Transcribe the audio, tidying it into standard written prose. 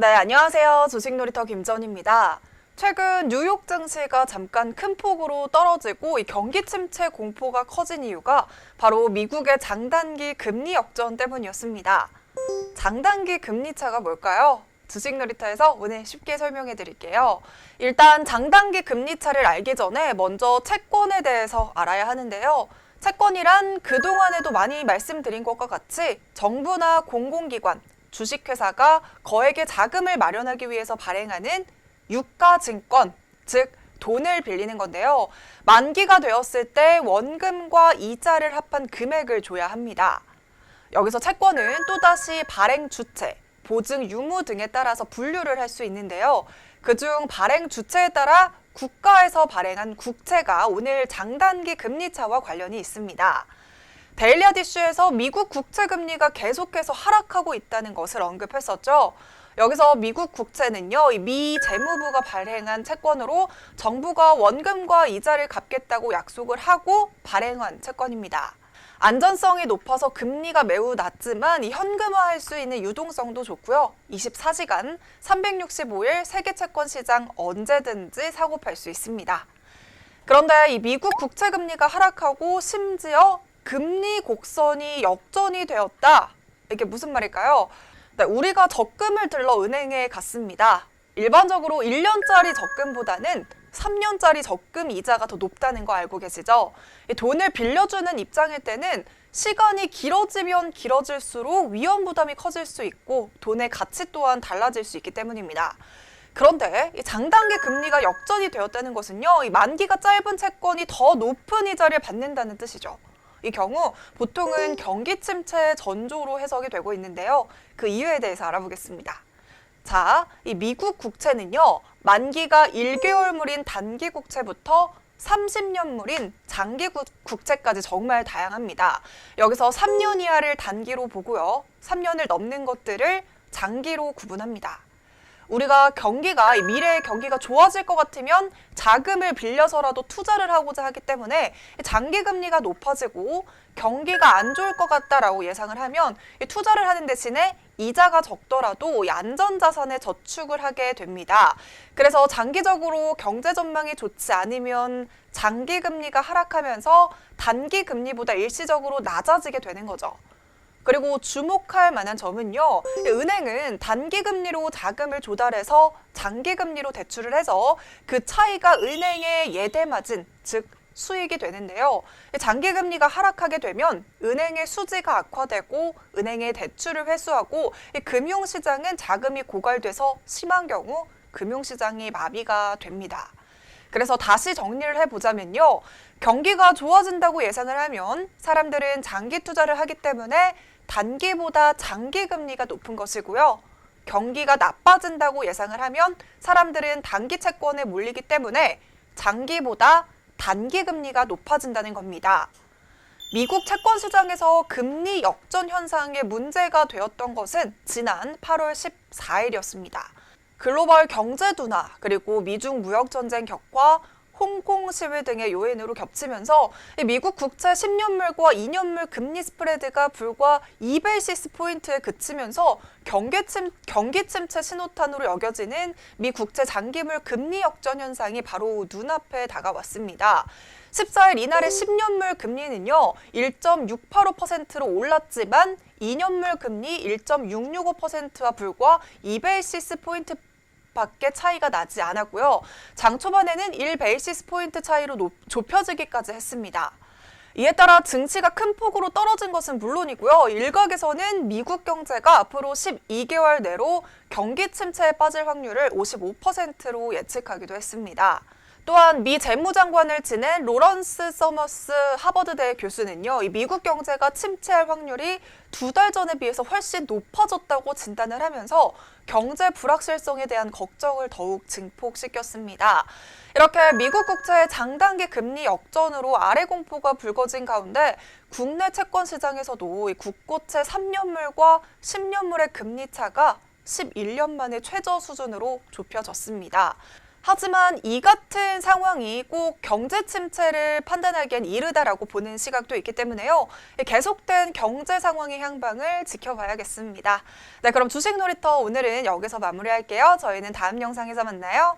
네, 안녕하세요. 주식놀이터 김전입니다. 최근 뉴욕 증시가 잠깐 큰 폭으로 떨어지고 이 경기 침체 공포가 커진 이유가 바로 미국의 장단기 금리 역전 때문이었습니다. 장단기 금리 차가 뭘까요? 주식놀이터에서 오늘 쉽게 설명해 드릴게요. 일단 장단기 금리 차를 알기 전에 먼저 채권에 대해서 알아야 하는데요. 채권이란 그동안에도 많이 말씀드린 것과 같이 정부나 공공기관, 주식회사가 거액의 자금을 마련하기 위해서 발행하는 유가증권, 즉 돈을 빌리는 건데요. 만기가 되었을 때 원금과 이자를 합한 금액을 줘야 합니다. 여기서 채권은 또다시 발행 주체, 보증 유무 등에 따라서 분류를 할 수 있는데요. 그중 발행 주체에 따라 국가에서 발행한 국채가 오늘 장단기 금리차와 관련이 있습니다. 데일리아 이슈에서 미국 국채 금리가 계속해서 하락하고 있다는 것을 언급했었죠. 여기서 미국 국채는요, 미 재무부가 발행한 채권으로 정부가 원금과 이자를 갚겠다고 약속을 하고 발행한 채권입니다. 안전성이 높아서 금리가 매우 낮지만 현금화할 수 있는 유동성도 좋고요. 24시간 365일 세계 채권 시장 언제든지 사고 팔 수 있습니다. 그런데 이 미국 국채 금리가 하락하고 심지어 금리 곡선이 역전이 되었다. 이게 무슨 말일까요? 네, 우리가 적금을 들러 은행에 갔습니다. 일반적으로 1년짜리 적금보다는 3년짜리 적금 이자가 더 높다는 거 알고 계시죠? 돈을 빌려주는 입장일 때는 시간이 길어지면 길어질수록 위험 부담이 커질 수 있고 돈의 가치 또한 달라질 수 있기 때문입니다. 그런데 장단기 금리가 역전이 되었다는 것은요, 이 만기가 짧은 채권이 더 높은 이자를 받는다는 뜻이죠. 이 경우 보통은 경기 침체 전조로 해석이 되고 있는데요. 그 이유에 대해서 알아보겠습니다. 자, 이 미국 국채는요, 만기가 1개월물인 단기 국채부터 30년물인 장기 국채까지 정말 다양합니다. 여기서 3년 이하를 단기로 보고요, 3년을 넘는 것들을 장기로 구분합니다. 우리가 미래의 경기가 좋아질 것 같으면 자금을 빌려서라도 투자를 하고자 하기 때문에 장기 금리가 높아지고 경기가 안 좋을 것 같다라고 예상을 하면 투자를 하는 대신에 이자가 적더라도 안전자산에 저축을 하게 됩니다. 그래서 장기적으로 경제 전망이 좋지 않으면 장기 금리가 하락하면서 단기 금리보다 일시적으로 낮아지게 되는 거죠. 그리고 주목할 만한 점은요, 은행은 단기 금리로 자금을 조달해서 장기 금리로 대출을 해서 그 차이가 은행의 예대 마진, 즉 수익이 되는데요. 장기 금리가 하락하게 되면 은행의 수지가 악화되고 은행의 대출을 회수하고 금융시장은 자금이 고갈돼서 심한 경우 금융시장이 마비가 됩니다. 그래서 다시 정리를 해보자면요, 경기가 좋아진다고 예상을 하면 사람들은 장기 투자를 하기 때문에 단기보다 장기 금리가 높은 것이고요. 경기가 나빠진다고 예상을 하면 사람들은 단기 채권에 몰리기 때문에 장기보다 단기 금리가 높아진다는 겁니다. 미국 채권 시장에서 금리 역전 현상에 문제가 되었던 것은 지난 8월 14일이었습니다. 글로벌 경제 둔화, 그리고 미중 무역 전쟁 격화, 홍콩 시위 등의 요인으로 겹치면서 미국 국채 10년물과 2년물 금리 스프레드가 불과 2베이시스 포인트에 그치면서 경기 침체 신호탄으로 여겨지는 미 국채 장기물 금리 역전 현상이 바로 눈앞에 다가왔습니다. 14일 이날의 10년물 금리는요, 1.685%로 올랐지만 2년물 금리 1.665%와 불과 2베이시스 포인트 밖에 차이가 나지 않았고요. 장 초반에는 1베이시스 포인트 차이로 좁혀지기까지 했습니다. 이에 따라 증시가 큰 폭으로 떨어진 것은 물론이고요. 일각에서는 미국 경제가 앞으로 12개월 내로 경기 침체에 빠질 확률을 55%로 예측하기도 했습니다. 또한 미 재무장관을 지낸 로런스 서머스 하버드대 교수는요, 이 미국 경제가 침체할 확률이 2달 전에 비해서 훨씬 높아졌다고 진단을 하면서 경제 불확실성에 대한 걱정을 더욱 증폭시켰습니다. 이렇게 미국 국채의 장단기 금리 역전으로 아래 공포가 불거진 가운데 국내 채권 시장에서도 이 국고채 3년물과 10년물의 금리 차가 11년 만에 최저 수준으로 좁혀졌습니다. 하지만 이 같은 상황이 꼭 경제 침체를 판단하기엔 이르다라고 보는 시각도 있기 때문에요. 계속된 경제 상황의 향방을 지켜봐야겠습니다. 네, 그럼 주식 놀이터 오늘은 여기서 마무리할게요. 저희는 다음 영상에서 만나요.